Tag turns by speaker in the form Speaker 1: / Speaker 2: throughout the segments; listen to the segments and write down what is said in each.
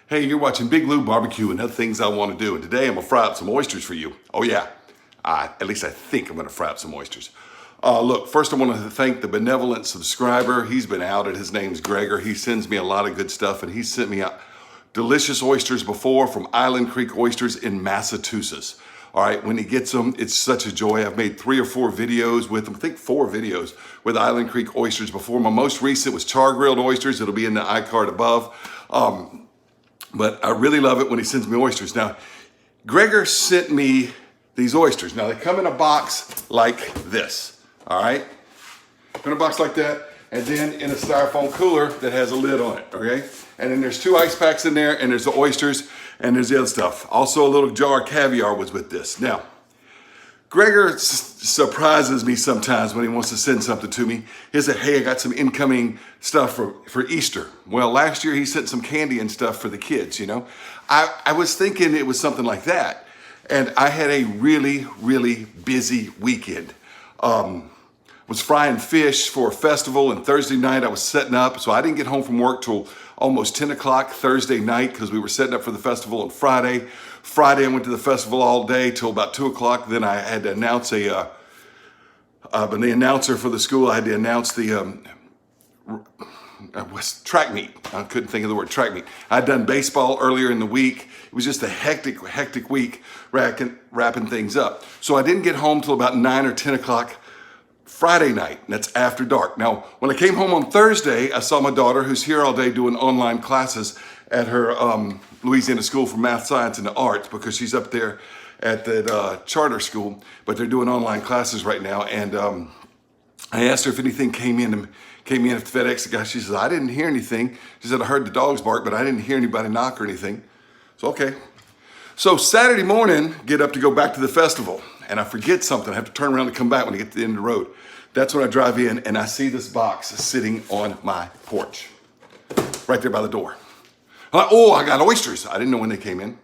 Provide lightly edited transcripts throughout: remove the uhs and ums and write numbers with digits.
Speaker 1: Hey, you're watching Big Lou Barbecue and other things I want to do. And today I'm going to fry up some oysters for you. Oh yeah, at least I think I'm going to fry up some oysters. Look, first I want to thank the benevolent subscriber. He's been outed. His name's Gregor. He sends me a lot of good stuff, and he sent me out delicious oysters before from Island Creek Oysters in Massachusetts. All right, when he gets them, it's such a joy. I've made 3 or 4 videos with them. I think 4 videos with Island Creek Oysters before. My most recent was char-grilled oysters. It'll be in the iCard above. But I really love it when he sends me oysters. Now, Gregor sent me these oysters. Now, they come in a box like this, all right? In a box like that, and then in a styrofoam cooler that has a lid on it, okay? And then there's 2 ice packs in there, and there's the oysters, and there's the other stuff. Also, a little jar of caviar was with this. Now, Gregor surprises me sometimes when he wants to send something to me. He said, hey, I got some incoming stuff for Easter. Well, last year he sent some candy and stuff for the kids, you know. I was thinking it was something like that. And I had a really, really busy weekend. Was frying fish for a festival, and Thursday night I was setting up. So I didn't get home from work till almost 10 o'clock Thursday night because we were setting up for the festival on Friday. Friday I went to the festival all day till about 2 o'clock. Then I had to announce the announcer for the school. I had to announce the track meet. I couldn't think of the word track meet. I'd done baseball earlier in the week. It was just a hectic week wrapping things up. So I didn't get home till about 9 or 10 o'clock Friday night, and that's after dark. Now, when I came home on Thursday, I saw my daughter, who's here all day doing online classes at her Louisiana School for Math, Science, and the Arts, because she's up there at the charter school, but they're doing online classes right now. And I asked her if anything came in at the FedEx guy. She says, I didn't hear anything. She said, I heard the dogs bark, but I didn't hear anybody knock or anything. So, okay. So Saturday morning, get up to go back to the festival, and I forget something. I have to turn around and come back when I get to the end of the road. That's when I drive in, and I see this box sitting on my porch, right there by the door. I'm like, oh, I got oysters. I didn't know when they came in.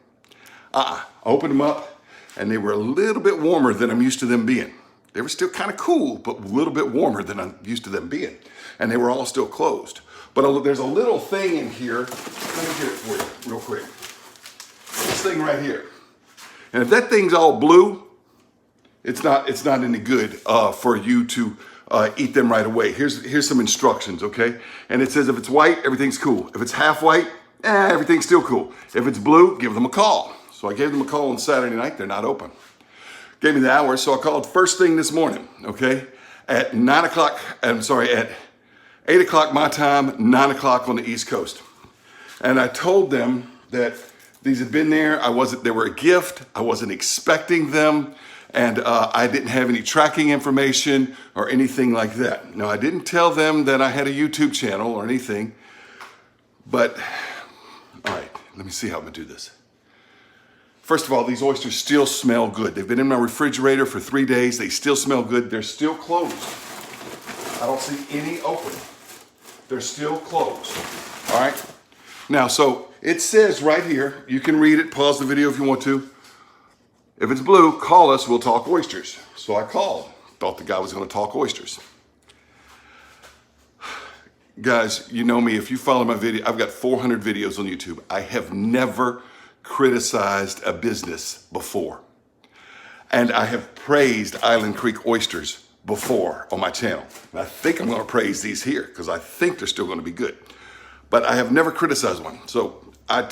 Speaker 1: I opened them up, and they were a little bit warmer than I'm used to them being. They were still kind of cool, but a little bit warmer than I'm used to them being. And they were all still closed. But there's a little thing in here. Let me get it for you real quick. This thing right here. And if that thing's all blue, it's not any good for you to eat them right away. Here's some instructions, okay? And it says if it's white, everything's cool. If it's half white, everything's still cool. If it's blue, give them a call. So I gave them a call on Saturday night. They're not open. Gave me the hours, so I called first thing this morning, okay? At 8 o'clock my time, 9 o'clock on the East Coast. And I told them that these had been there. They were a gift. I wasn't expecting them. And I didn't have any tracking information or anything like that. Now, I didn't tell them that I had a YouTube channel or anything. But, all right, let me see how I'm gonna do this. First of all, these oysters still smell good. They've been in my refrigerator for 3 days. They still smell good. They're still closed. I don't see any open. They're still closed, all right? Now, so it says right here, you can read it, pause the video if you want to. If it's blue, call us, we'll talk oysters. So I called, thought the guy was gonna talk oysters. Guys, you know me, if you follow my video, I've got 400 videos on YouTube. I have never criticized a business before. And I have praised Island Creek Oysters before on my channel. And I think I'm gonna praise these here because I think they're still gonna be good. But I have never criticized one. So I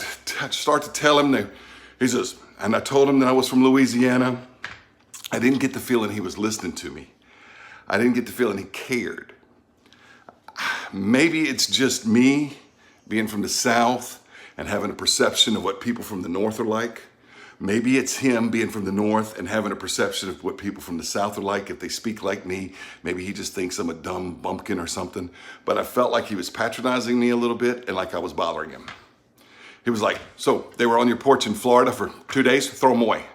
Speaker 1: start to tell him, he says, and I told him that I was from Louisiana. I didn't get the feeling he was listening to me. I didn't get the feeling he cared. Maybe it's just me being from the South and having a perception of what people from the North are like. Maybe it's him being from the North and having a perception of what people from the South are like if they speak like me. Maybe he just thinks I'm a dumb bumpkin or something. But I felt like he was patronizing me a little bit and like I was bothering him. He was like, so they were on your porch in Florida for 2 days? Throw them away.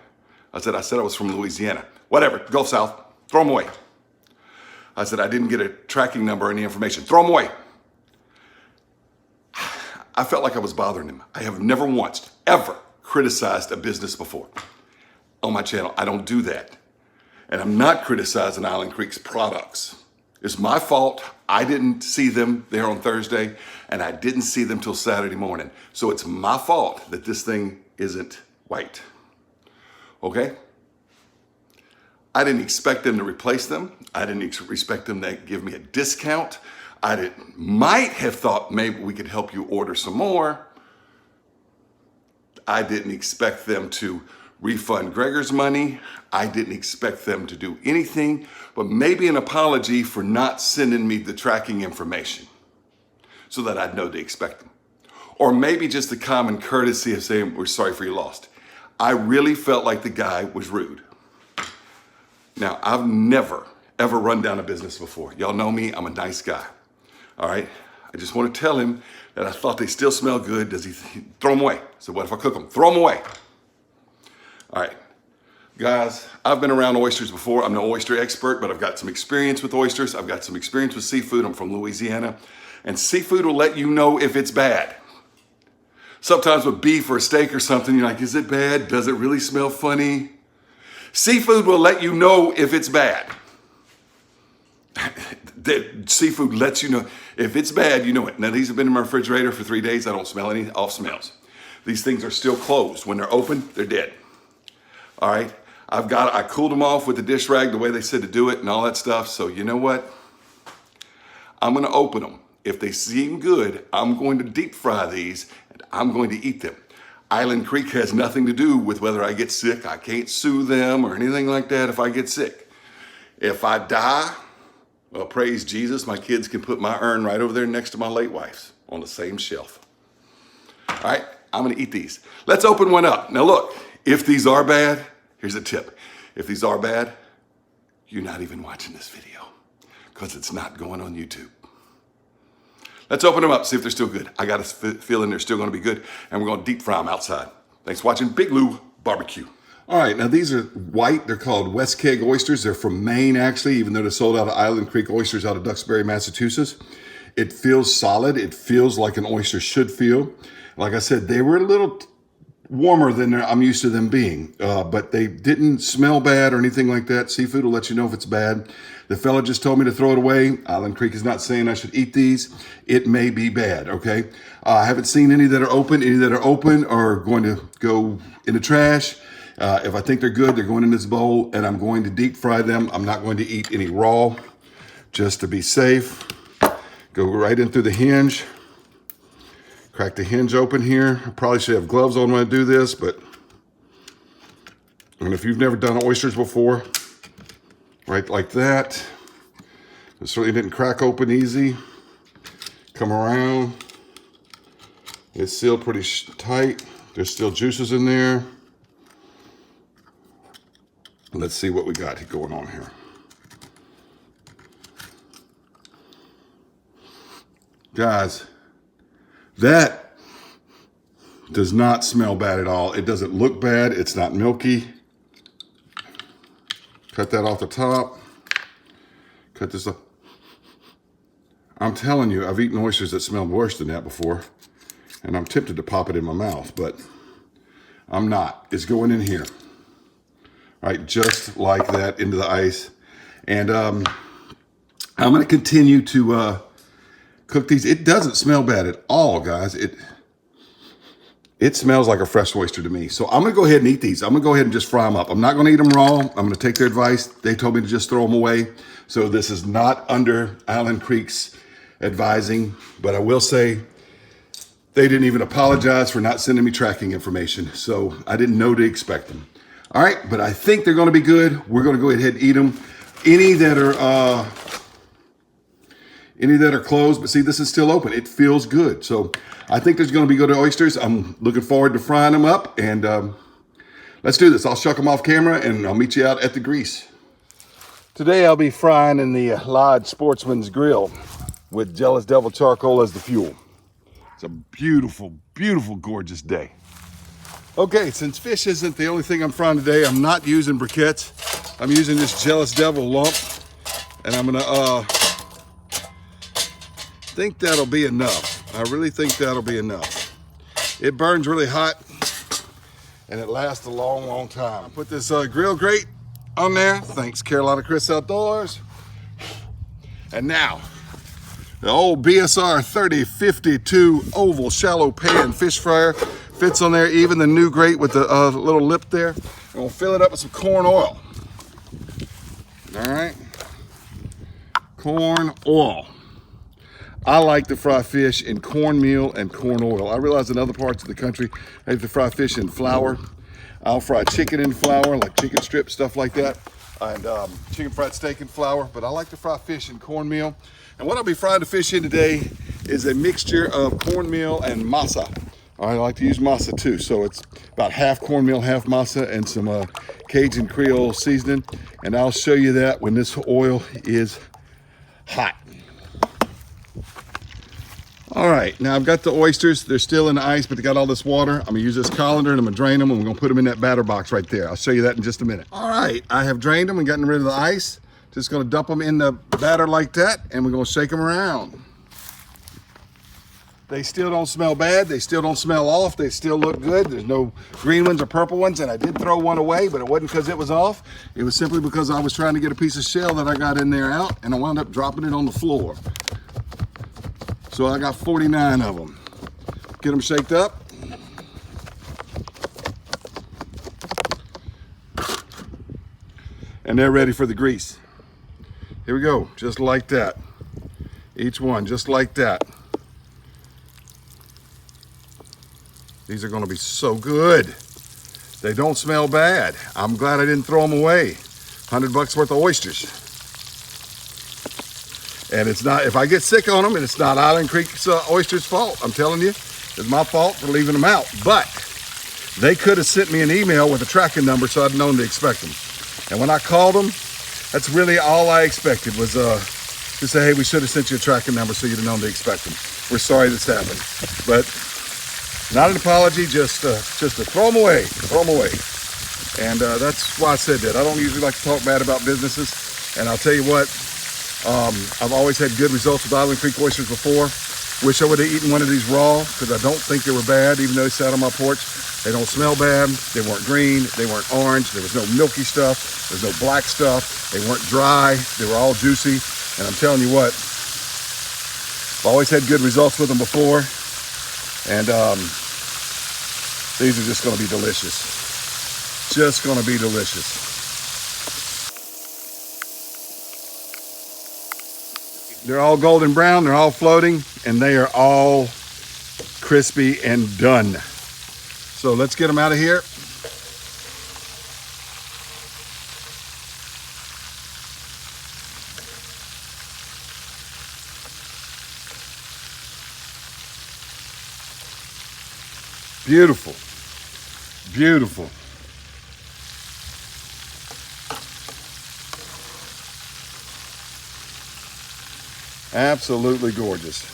Speaker 1: I said I was from Louisiana. Whatever, go south, throw them away. I said, I didn't get a tracking number or any information. Throw them away. I felt like I was bothering him. I have never once, ever criticized a business before on my channel. I don't do that. And I'm not criticizing Island Creek's products. It's my fault. I didn't see them there on Thursday, and I didn't see them till Saturday morning. So it's my fault that this thing isn't white. Okay? I didn't expect them to replace them. I didn't expect them to give me a discount. Might have thought maybe we could help you order some more. I didn't expect them to refund Gregor's money. I didn't expect them to do anything, but maybe an apology for not sending me the tracking information so that I'd know to expect them. Or maybe just the common courtesy of saying, we're sorry for your loss. I really felt like the guy was rude. Now, I've never, ever run down a business before. Y'all know me, I'm a nice guy. All right? I just want to tell him that I thought they still smell good. Does he throw them away? So what if I cook them? Throw them away. All right. Guys, I've been around oysters before. I'm no oyster expert, but I've got some experience with oysters. I've got some experience with seafood. I'm from Louisiana. And seafood will let you know if it's bad. Sometimes with beef or a steak or something, you're like, is it bad? Does it really smell funny? Seafood will let you know if it's bad. Seafood lets you know. If it's bad, you know it. Now, these have been in my refrigerator for 3 days. I don't smell any off smells. These things are still closed. When they're open, they're dead. All right? I cooled them off with the dish rag the way they said to do it and all that stuff. So you know what? I'm going to open them. If they seem good, I'm going to deep fry these and I'm going to eat them. Island Creek has nothing to do with whether I get sick. I can't sue them or anything like that if I get sick. If I die, well, praise Jesus, my kids can put my urn right over there next to my late wife's on the same shelf. All right, I'm gonna eat these. Let's open one up. Now look, if these are bad, here's a tip. If these are bad, you're not even watching this video because it's not going on YouTube. Let's open them up, see if they're still good. I got a feeling they're still gonna be good, and we're gonna deep fry them outside. Thanks for watching Big Lou Barbecue. All right, now these are white. They're called West Keg oysters. They're from Maine, actually, even though they're sold out of Island Creek Oysters out of Duxbury, Massachusetts. It feels solid. It feels like an oyster should feel. Like I said, they were a little warmer than I'm used to them being, but they didn't smell bad or anything like that. Seafood will let you know if it's bad. The fella just told me to throw it away. Island Creek is not saying I should eat these. It may be bad, okay? I haven't seen any that are open. Any that are open are going to go in the trash. If I think they're good, they're going in this bowl, and I'm going to deep fry them. I'm not going to eat any raw, just to be safe. Go right in through the hinge. Crack the hinge open here. I probably should have gloves on when I do this, but and if you've never done oysters before, right like that. It certainly didn't crack open easy. Come around. It's sealed pretty tight. There's still juices in there. Let's see what we got going on here. Guys, that does not smell bad at all. It doesn't look bad. It's not milky. Cut that off the top. Cut this up. I'm telling you, I've eaten oysters that smelled worse than that before, and I'm tempted to pop it in my mouth, but I'm not. It's going in here. Right, just like that into the ice. And I'm going to continue to cook these. It doesn't smell bad at all, guys. It smells like a fresh oyster to me. So I'm going to go ahead and eat these. I'm going to go ahead and just fry them up. I'm not going to eat them raw. I'm going to take their advice. They told me to just throw them away. So this is not under Island Creek's advising. But I will say they didn't even apologize for not sending me tracking information. So I didn't know to expect them. All right, but I think they're going to be good. We're going to go ahead and eat them. Any that are closed, but see, this is still open. It feels good. So I think there's going to be good oysters. I'm looking forward to frying them up, and let's do this. I'll shuck them off camera, and I'll meet you out at the grease. Today I'll be frying in the Lodge Sportsman's grill with Jealous Devil charcoal as the fuel. It's a beautiful, beautiful, gorgeous day. Okay, since fish isn't the only thing I'm frying today, I'm not using briquettes. I'm using this Jealous Devil lump, and I'm gonna think that'll be enough. I really think that'll be enough. It burns really hot, and it lasts a long, long time. Put this grill grate on there. Thanks, Carolina Chris Outdoors. And now, The old BSR 3052 oval shallow pan fish fryer fits on there, even the new grate with the little lip there. And we'll fill it up with some corn oil. All right, corn oil. I like to fry fish in cornmeal and corn oil. I realize in other parts of the country, they have to fry fish in flour. I'll fry chicken in flour, like chicken strips, stuff like that, and chicken fried steak in flour, but I like to fry fish in cornmeal. And what I'll be frying the fish in today is a mixture of cornmeal and masa. I like to use masa too, so it's about half cornmeal, half masa, and some Cajun Creole seasoning. And I'll show you that when this oil is hot. All right, now I've got the oysters. They're still in the ice, but they got all this water. I'm gonna use this colander and I'm gonna drain them, and we're gonna put them in that batter box right there. I'll show you that in just a minute. All right, I have drained them and gotten rid of the ice. Just gonna dump them in the batter like that, and we're gonna shake them around. They still don't smell bad. They still don't smell off. They still look good. There's no green ones or purple ones, and I did throw one away, but it wasn't because it was off. It was simply because I was trying to get a piece of shell that I got in there out, and I wound up dropping it on the floor. So I got 49 of them. Get them shaked up. And they're ready for the grease. Here we go, just like that. Each one, just like that. These are gonna be so good. They don't smell bad. I'm glad I didn't throw them away. 100 bucks worth of oysters. And it's not, if I get sick on them, and it's not Island Creek's oysters' fault, I'm telling you, it's my fault for leaving them out. But they could have sent me an email with a tracking number so I'd known to expect them. And when I called them, that's really all I expected was to say, hey, we should have sent you a tracking number so you'd have known to expect them. We're sorry this happened. But not an apology, just to throw them away, And that's why I said that. I don't usually like to talk bad about businesses. And I'll tell you what, I've always had good results with Island Creek oysters before. Wish I would have eaten one of these raw, because I don't think they were bad, even though they sat on my porch. They don't smell bad. They weren't green. They weren't orange. There was no milky stuff. There's no black stuff. They weren't dry. They were all juicy. And I'm telling you what, I've always had good results with them before. And these are just going to be delicious. Just going to be delicious. They're all golden brown, they're all floating, and they are all crispy and done. So let's get them out of here. Beautiful, beautiful. Absolutely gorgeous.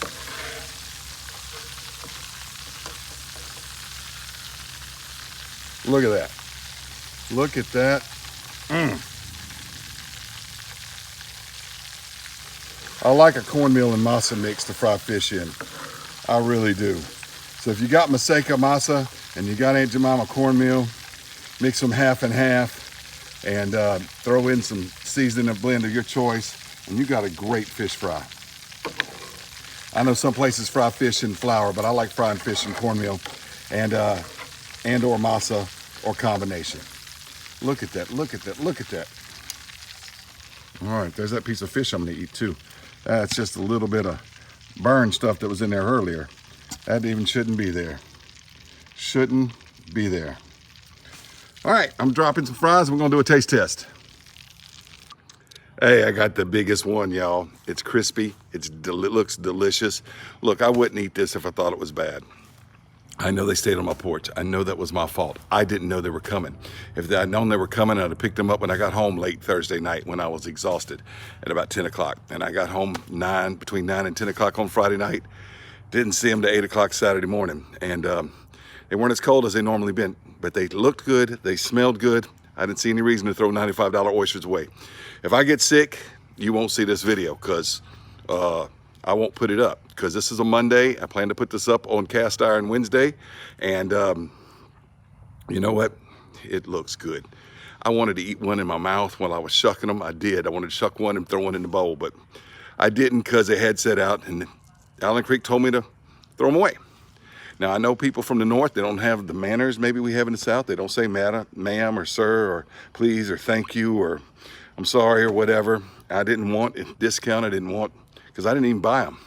Speaker 1: Look at that. Look at that. I like a cornmeal and masa mix to fry fish in. I really do. So if you got Maseca masa and you got Aunt Jemima cornmeal, mix them half and half, and throw in some seasoning and blend of your choice, and you got a great fish fry. I know some places fry fish in flour, but I like frying fish in cornmeal and or masa or combination. Look at that, look at that, look at that. All right, there's that piece of fish I'm gonna eat too. That's just a little bit of burn stuff that was in there earlier. That even shouldn't be there. Shouldn't be there. All right, I'm dropping some fries. We're gonna do a taste test. Hey, I got the biggest one, y'all. It's crispy, it looks delicious. Look, I wouldn't eat this if I thought it was bad. I know they stayed on my porch. I know that was my fault. I didn't know they were coming. If I'd known they were coming, I'd have picked them up when I got home late Thursday night when I was exhausted at about 10 o'clock. And I got home between 9 and 10 o'clock on Friday night. Didn't see them to 8 o'clock Saturday morning. And they weren't as cold as they normally been, but they looked good, they smelled good. I didn't see any reason to throw $95 oysters away. If I get sick, you won't see this video because I won't put it up because this is a Monday. I plan to put this up on Cast Iron Wednesday. And you know what? It looks good. I wanted to eat one in my mouth while I was shucking them. I did. I wanted to shuck one and throw one in the bowl, but I didn't because they had set out, and Allen Creek told me to throw them away. Now, I know people from the north, they don't have the manners maybe we have in the south. They don't say ma'am or sir or please or thank you or I'm sorry or whatever. I didn't want a discount. I didn't want, because I didn't even buy them.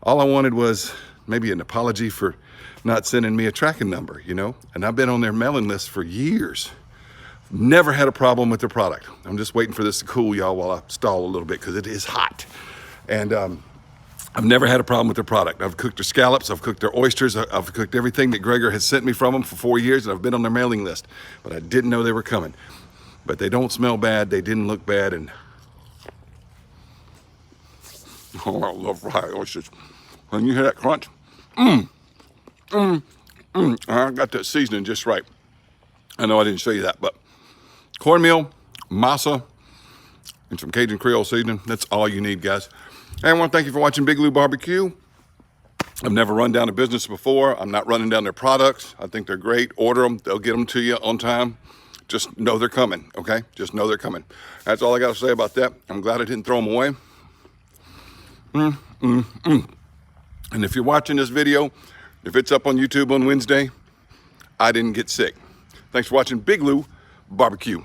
Speaker 1: All I wanted was maybe an apology for not sending me a tracking number, you know? And I've been on their mailing list for years. Never had a problem with their product. I'm just waiting for this to cool, y'all, while I stall a little bit because it is hot. And I've never had a problem with their product. I've cooked their scallops, I've cooked their oysters, I've cooked everything that Gregor has sent me from them for 4 years, and I've been on their mailing list. But I didn't know they were coming. But they don't smell bad, they didn't look bad, and oh, I love fried oysters. When you hear that crunch, I got that seasoning just right. I know I didn't show you that, but cornmeal, masa, and some Cajun Creole seasoning. That's all you need, guys. Hey, I want to thank you for watching Big Lou Barbecue. I've never run down a business before. I'm not running down their products. I think they're great. Order them. They'll get them to you on time. Just know they're coming, okay? Just know they're coming. That's all I got to say about that. I'm glad I didn't throw them away. And if you're watching this video, if it's up on YouTube on Wednesday, I didn't get sick. Thanks for watching Big Lou Barbecue.